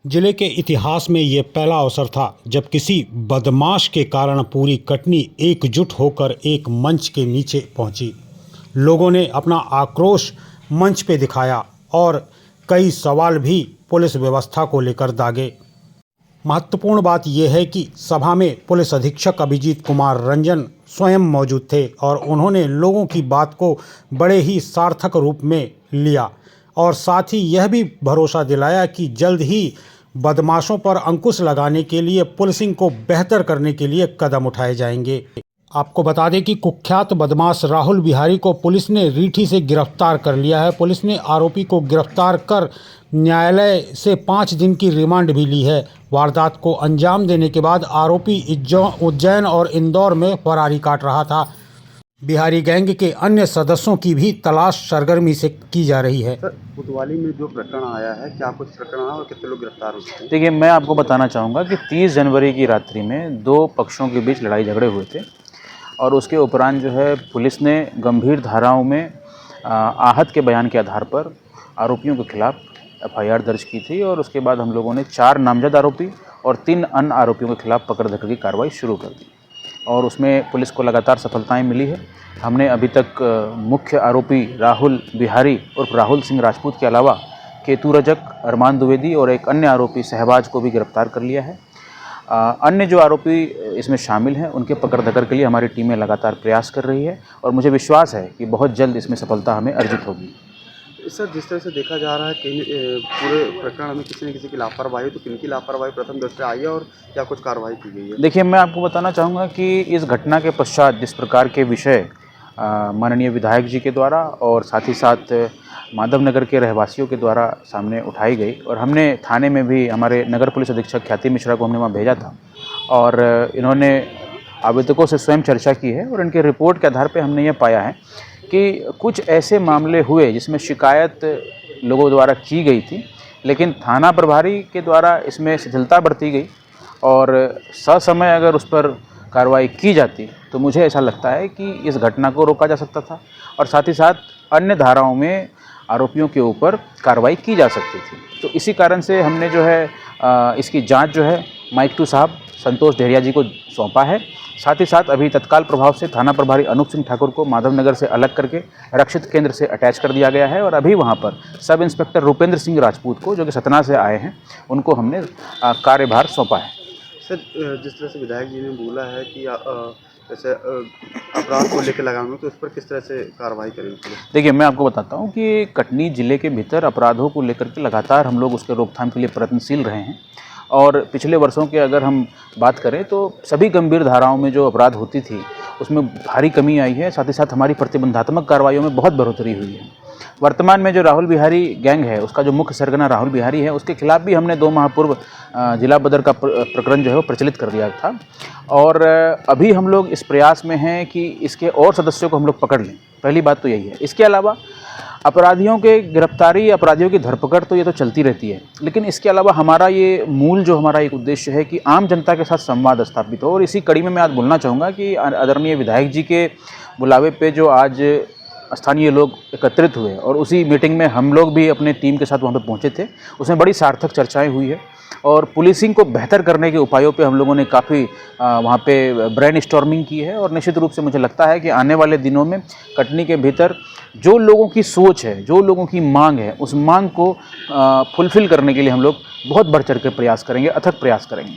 जिले के इतिहास में ये पहला अवसर था जब किसी बदमाश के कारण पूरी कटनी एकजुट होकर एक मंच के नीचे पहुंची। लोगों ने अपना आक्रोश मंच पे दिखाया और कई सवाल भी पुलिस व्यवस्था को लेकर दागे। महत्वपूर्ण बात यह है कि सभा में पुलिस अधीक्षक अभिजीत कुमार रंजन स्वयं मौजूद थे और उन्होंने लोगों की बात को बड़े ही सार्थक रूप में लिया और साथ ही यह भी भरोसा दिलाया कि जल्द ही बदमाशों पर अंकुश लगाने के लिए पुलिसिंग को बेहतर करने के लिए कदम उठाए जाएंगे। आपको बता दें कि कुख्यात बदमाश राहुल बिहारी को पुलिस ने रीठी से गिरफ्तार कर लिया है। पुलिस ने आरोपी को गिरफ्तार कर न्यायालय से 5 दिन की रिमांड भी ली है। वारदात को अंजाम देने के बाद आरोपी उज्जैन और इंदौर में फरारी काट रहा था। बिहारी गैंग के अन्य सदस्यों की भी तलाश सरगर्मी से की जा रही है। सर, कोतवाली में जो प्रकरण आया है, क्या कुछ प्रकरण आया और कितने लोग गिरफ्तार हो चुके हैं? देखिए, मैं आपको बताना चाहूँगा कि 30 जनवरी की रात्रि में 2 पक्षों के बीच लड़ाई झगड़े हुए थे और उसके उपरांत जो है पुलिस ने गंभीर धाराओं में आहत के बयान के आधार पर आरोपियों के खिलाफ FIR दर्ज की थी और उसके बाद हम लोगों ने 4 नामजद आरोपी और 3 अन्य आरोपियों के खिलाफ पकड़ धकड़ की कार्रवाई शुरू कर दी और उसमें पुलिस को लगातार सफलताएं मिली है। हमने अभी तक मुख्य आरोपी राहुल बिहारी और राहुल सिंह राजपूत के अलावा केतु रजक, अरमान द्विवेदी और एक अन्य आरोपी सहबाज को भी गिरफ्तार कर लिया है। अन्य जो आरोपी इसमें शामिल हैं उनके पकड़ धकड़ के लिए हमारी टीमें लगातार प्रयास कर रही है और मुझे विश्वास है कि बहुत जल्द इसमें सफलता हमें अर्जित होगी। सर, जिस तरह से देखा जा रहा है कि पूरे प्रकरण में किसी न किसी की लापरवाही, तो किनकी लापरवाही प्रथम दृष्टया आई है और क्या कुछ कार्रवाई की गई है? देखिए, मैं आपको बताना चाहूँगा कि इस घटना के पश्चात जिस प्रकार के विषय माननीय विधायक जी के द्वारा और साथ ही साथ माधवनगर के रहवासियों के द्वारा सामने उठाई गई और हमने थाने में भी हमारे नगर पुलिस अधीक्षक ख्याति मिश्रा को हमने वहाँ भेजा था और इन्होंने आवेदकों से स्वयं चर्चा की है और इनके रिपोर्ट के आधार पर हमने ये पाया है कि कुछ ऐसे मामले हुए जिसमें शिकायत लोगों द्वारा की गई थी, लेकिन थाना प्रभारी के द्वारा इसमें शिथिलता बरती गई और ससमय अगर उस पर कार्रवाई की जाती तो मुझे ऐसा लगता है कि इस घटना को रोका जा सकता था और साथ ही साथ अन्य धाराओं में आरोपियों के ऊपर कार्रवाई की जा सकती थी। तो इसी कारण से हमने जो है इसकी जांच जो है माइक 2 साहब संतोष ढेरिया जी को सौंपा है। साथ ही साथ अभी तत्काल प्रभाव से थाना प्रभारी अनूप सिंह ठाकुर को माधवनगर से अलग करके रक्षित केंद्र से अटैच कर दिया गया है और अभी वहां पर सब इंस्पेक्टर रूपेंद्र सिंह राजपूत को, जो कि सतना से आए हैं, उनको हमने कार्यभार सौंपा है। सर, जिस तरह से विधायक जी ने बोला है कि जैसे अपराध को लेकर लगाएंगे, तो उस पर किस तरह से कार्रवाई करेंगे? देखिए, मैं आपको बताता हूँ कि कटनी जिले के भीतर अपराधों को लेकर के लगातार हम लोग उसके रोकथाम के लिए प्रयत्नशील रहे हैं और पिछले वर्षों के अगर हम बात करें तो सभी गंभीर धाराओं में जो अपराध होती थी उसमें भारी कमी आई है। साथ ही साथ हमारी प्रतिबंधात्मक कार्रवाइयों में बहुत बढ़ोतरी हुई है। वर्तमान में जो राहुल बिहारी गैंग है, उसका जो मुख्य सरगना राहुल बिहारी है, उसके खिलाफ भी हमने 2 माह पूर्व जिला बदर का प्रकरण जो है वो प्रचलित कर दिया था और अभी हम लोग इस प्रयास में हैं कि इसके और सदस्यों को हम लोग पकड़ लें। पहली बात तो यही है। इसके अलावा अपराधियों के गिरफ्तारी, अपराधियों की धरपकड़ तो ये तो चलती रहती है, लेकिन इसके अलावा हमारा ये मूल जो हमारा एक उद्देश्य है कि आम जनता के साथ संवाद स्थापित हो और इसी कड़ी में मैं आज बोलना चाहूँगा कि आदरणीय विधायक जी के बुलावे पे जो आज स्थानीय लोग एकत्रित हुए और उसी मीटिंग में हम लोग भी अपने टीम के साथ वहाँ पे पहुँचे थे, उसमें बड़ी सार्थक चर्चाएं हुई है और पुलिसिंग को बेहतर करने के उपायों पे हम लोगों ने काफ़ी वहाँ पे ब्रेन स्टॉर्मिंग की है और निश्चित रूप से मुझे लगता है कि आने वाले दिनों में कटनी के भीतर जो लोगों की सोच है, जो लोगों की मांग है, उस मांग को फुलफिल करने के लिए हम लोग बहुत बढ़ चढ़ के प्रयास करेंगे, अथक प्रयास करेंगे।